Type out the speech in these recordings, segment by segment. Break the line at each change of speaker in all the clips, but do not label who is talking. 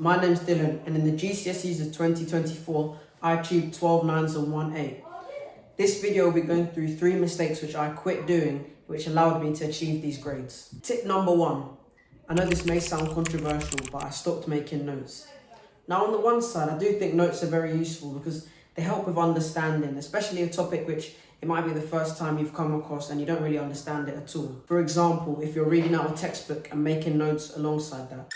My name's Dylan, and in the GCSEs of 2024, I achieved 12 9's and 1 8. This video will be going through 3 mistakes which I quit doing, which allowed me to achieve these grades. Tip number 1. I know this may sound controversial, but I stopped making notes. Now, on the one side, I do think notes are very useful because they help with understanding, especially a topic which it might be the first time you've come across and you don't really understand it at all. For example, if you're reading out a textbook and making notes alongside that.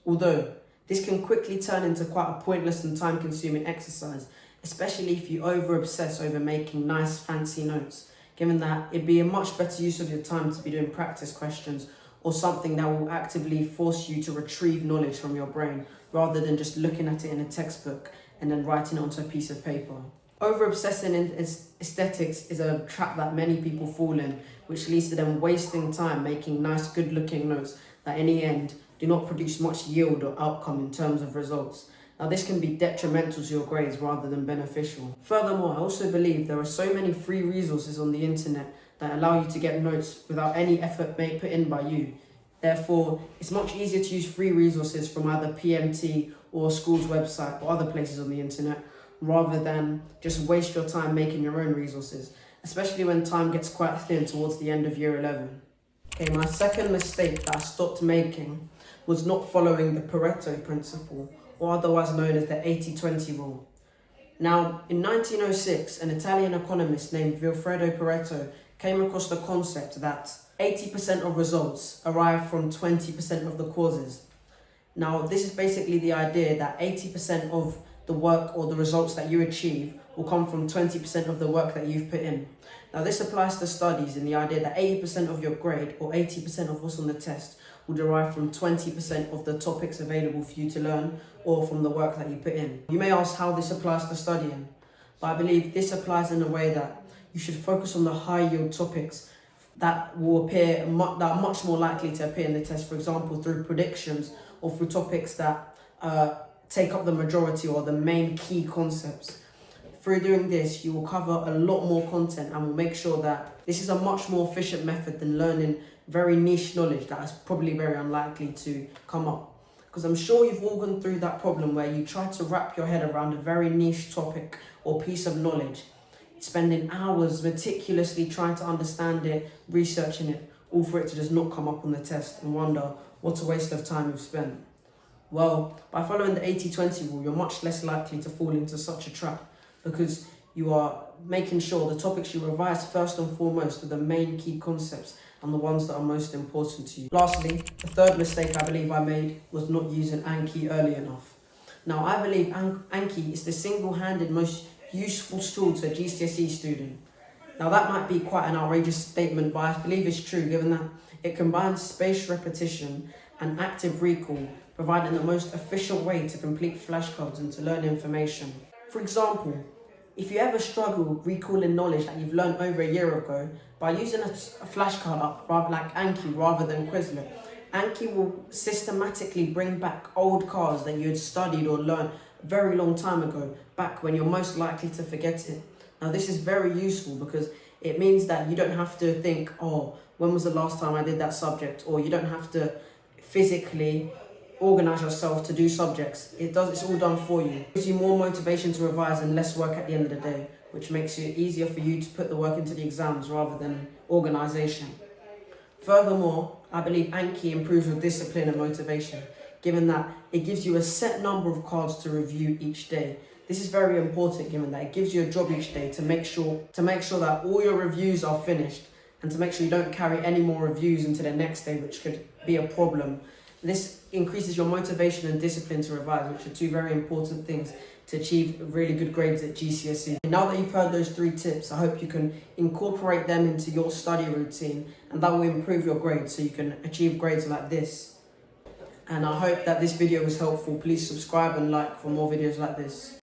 Although, this can quickly turn into quite a pointless and time-consuming exercise, especially if you over-obsess over making nice, fancy notes, given that it'd be a much better use of your time to be doing practice questions or something that will actively force you to retrieve knowledge from your brain, rather than just looking at it in a textbook and then writing it onto a piece of paper. Over-obsessing in aesthetics is a trap that many people fall in, which leads to them wasting time making nice, good-looking notes that in the end do not produce much yield or outcome in terms of results. Now, this can be detrimental to your grades rather than beneficial. Furthermore, I also believe there are so many free resources on the internet that allow you to get notes without any effort put in by you. Therefore, it's much easier to use free resources from either PMT or a school's website or other places on the internet, rather than just waste your time making your own resources, especially when time gets quite thin towards the end of year 11. Okay, my second mistake that I stopped making was not following the Pareto principle, or otherwise known as the 80-20 rule. Now, in 1906, an Italian economist named Vilfredo Pareto came across the concept that 80% of results arrive from 20% of the causes. Now, this is basically the idea that 80% of the work or the results that you achieve will come from 20% of the work that you've put in. Now, this applies to studies in the idea that 80% of your grade or 80% of what's on the test will derive from 20% of the topics available for you to learn or from the work that you put in. You may ask how this applies to studying, but I believe this applies in a way that you should focus on the high yield topics that will that are much more likely to appear in the test, for example, through predictions or through topics that take up the majority or the main key concepts. Through doing this, you will cover a lot more content and will make sure that this is a much more efficient method than learning very niche knowledge that is probably very unlikely to come up. Because I'm sure you've all gone through that problem where you try to wrap your head around a very niche topic or piece of knowledge, spending hours meticulously trying to understand it, researching it, all for it to just not come up on the test and wonder what a waste of time you've spent. Well, by following the 80-20 rule, you're much less likely to fall into such a trap because you are making sure the topics you revise first and foremost are the main key concepts and the ones that are most important to you. Lastly, the third mistake I believe I made was not using Anki early enough. Now, I believe Anki is the single-handed most useful tool to a GCSE student. Now, that might be quite an outrageous statement, but I believe it's true given that it combines spaced repetition and active recall, providing the most efficient way to complete flashcards and to learn information. For example, if you ever struggle recalling knowledge that you've learned over a year ago, by using a flashcard app like Anki rather than Quizlet, Anki will systematically bring back old cards that you had studied or learned a very long time ago, back when you're most likely to forget it. Now, this is very useful because it means that you don't have to think, oh, when was the last time I did that subject? Or you don't have to physically organize yourself to do subjects. It's all done for you. It gives you more motivation to revise and less work at the end of the day, which makes it easier for you to put the work into the exams rather than organization. Furthermore, I believe Anki improves your discipline and motivation, given that it gives you a set number of cards to review each day. This is very important given that it gives you a job each day to make sure that all your reviews are finished and to make sure you don't carry any more reviews into the next day, which could be a problem. This increases your motivation and discipline to revise, which are 2 very important things to achieve really good grades at GCSE. Now that you've heard those 3 tips, I hope you can incorporate them into your study routine, and that will improve your grades so you can achieve grades like this. And I hope that this video was helpful. Please subscribe and like for more videos like this.